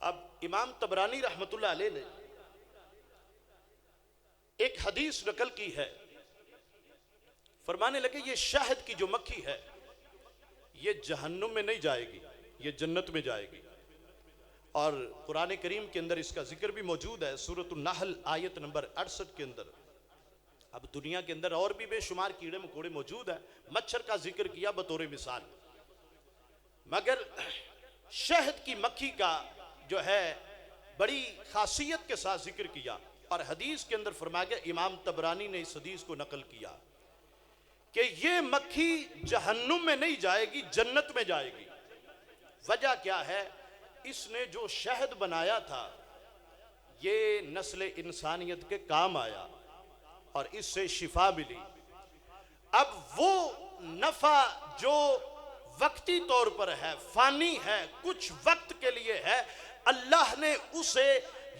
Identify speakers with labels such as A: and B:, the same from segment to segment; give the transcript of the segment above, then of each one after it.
A: अब इमाम तबरानी रहमतुल्लाह अलैह ने एक हदीस नकल की है, फरमाने लगे ये शहद की जो मक्खी है ये जहन्नुम में नहीं जाएगी, ये जन्नत में जाएगी। और कुरान करीम के अंदर इसका जिक्र भी मौजूद है, सूरतुन नहल आयत नंबर 68 के अंदर। अब दुनिया के अंदर और भी बेशुमार कीड़े मकोड़े मौजूद है, मच्छर का जिक्र किया बतौर मिसाल, मगर शहद की मक्खी का जो है बड़ी खासियत के साथ जिक्र किया। और हदीस के अंदर फरमाया गया, इमाम तबरानी ने इस हदीस को नकल किया कि ये मक्खी जहन्नुम में नहीं जाएगी, जन्नत में जाएगी। वजह क्या है? इसने जो शहद बनाया था ये नस्ल इंसानियत के काम आया और इससे शिफा मिली। अब वो नफा जो वक्ती तौर पर है, फानी है, कुछ वक्त के लिए है, अल्लाह ने उसे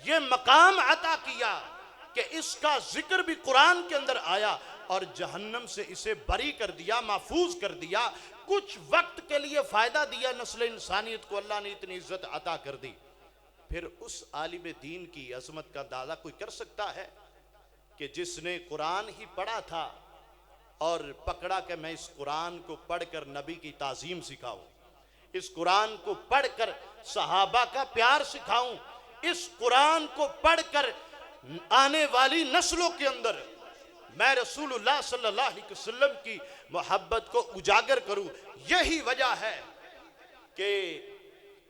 A: ये मकाम अता किया कि इसका जिक्र भी कुरान के अंदर आया और जहन्नम से इसे बरी कर दिया, महफूज कर दिया। कुछ वक्त के लिए फायदा दिया नस्ल इंसानियत को, अल्लाह ने इतनी इज्जत अता कर दी। फिर उस आलिम दीन की अजमत का अंदाजा कोई कर सकता है कि जिसने कुरान ही पढ़ा था और पकड़ा कि मैं इस कुरान को पढ़कर नबी की ताजीम सिखाऊं, इस कुरान को पढ़कर सहाबा का प्यार सिखाऊं, इस कुरान को पढ़कर आने वाली नस्लों के अंदर मैं रसूलुल्लाह सल्लल्लाहु अलैहि वसल्लम की मोहब्बत को उजागर करूं। यही वजह है कि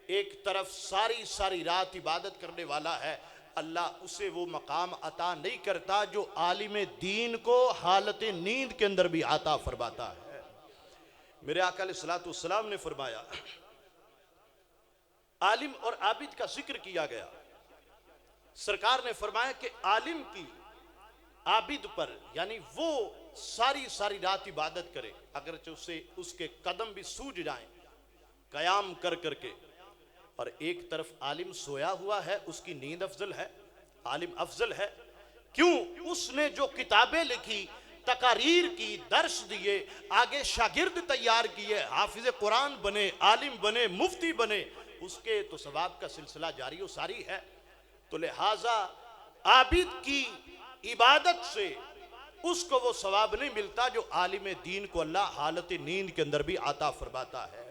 A: एक तरफ सारी सारी रात इबादत करने वाला है, अल्लाह उसे वो मकाम अता नहीं करता जो आलिम दीन को हालत नींद के अंदर भी अता फरमाता है। मेरे आका अलैहिस्सलातु वस्सलाम ने फरमाया, आलिम और आबिद का जिक्र किया गया। सरकार ने फरमाया कि आलिम की आबिद पर, यानी वो सारी सारी रात इबादत करे, अगर उसे उसके कदम भी सूझ जाएं कयाम कर करके, और एक तरफ आलिम सोया हुआ है, उसकी नींद अफजल है, आलिम अफजल है। क्यों? उसने जो किताबें लिखी, तकारीर की, दर्श दिए, आगे शागिर्द तैयार किए, हाफिज कुरान बने, आलिम बने, मुफ्ती बने, उसके तो सवाब का सिलसिला जारी व सारी है। तो लिहाजा आबिद की इबादत से उसको वो सवाब नहीं मिलता जो आलिम दीन को अल्लाह हालत नींद के अंदर भी आता फरमाता है।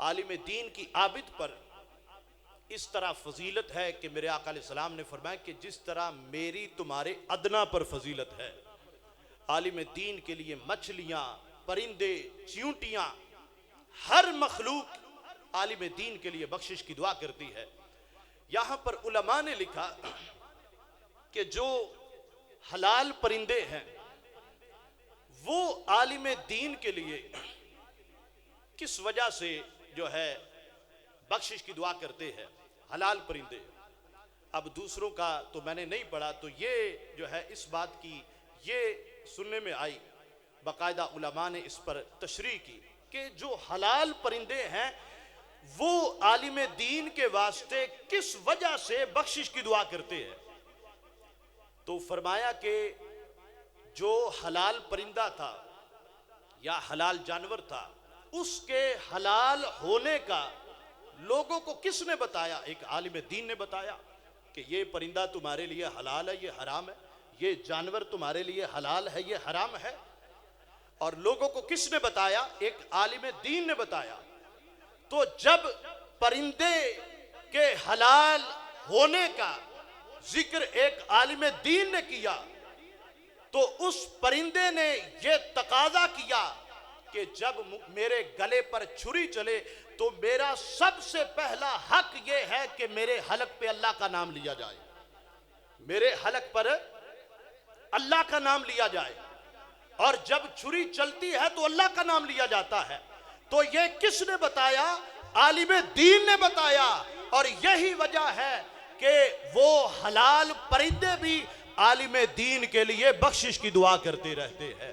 A: आलिम दीन की आबिद पर इस तरह फजीलत है कि मेरे आका अलैहिस्सलाम ने फरमाया कि जिस तरह मेरी तुम्हारे अदना पर फजीलत है, आलिम दीन के लिए मछलियां, परिंदे, चींटियां, हर मखलूक आलिम दीन के लिए बख्शिश की दुआ करती है। यहां पर उलमा ने लिखा कि जो हलाल परिंदे हैं वो आलिम दीन के लिए किस वजह से जो है बख्शिश की दुआ करते हैं, हलाल परिंदे। अब दूसरों का तो मैंने नहीं पढ़ा, तो ये जो है इस बात की ये सुनने में आई, बाकायदा उलमा ने इस पर तशरीह की कि जो हलाल परिंदे हैं वो आलिम दीन के वास्ते किस वजह से बख्शिश की दुआ करते हैं। तो फरमाया कि जो हलाल परिंदा था या हलाल जानवर था, उसके हलाल होने का लोगों को किसने बताया? एक आलिम दीन ने बताया कि ये परिंदा तुम्हारे लिए हलाल है, ये हराम है, ये जानवर तुम्हारे लिए हलाल है, ये हराम है। और लोगों को किसने बताया? एक आलिम दीन ने बताया। तो जब परिंदे के हलाल होने का जिक्र एक आलिम दीन ने किया तो उस परिंदे ने यह तकाजा किया कि जब मेरे गले पर छुरी चले तो मेरा सबसे पहला हक यह है कि मेरे हलक पे अल्लाह का नाम लिया जाए, मेरे हलक पर अल्लाह का नाम लिया जाए। और जब छुरी चलती है तो अल्लाह का नाम लिया जाता है। तो यह किसने बताया? आलिम दीन ने बताया। और यही वजह है कि वो हलाल परिंदे भी आलिम दीन के लिए बख्शिश की दुआ करते रहते हैं।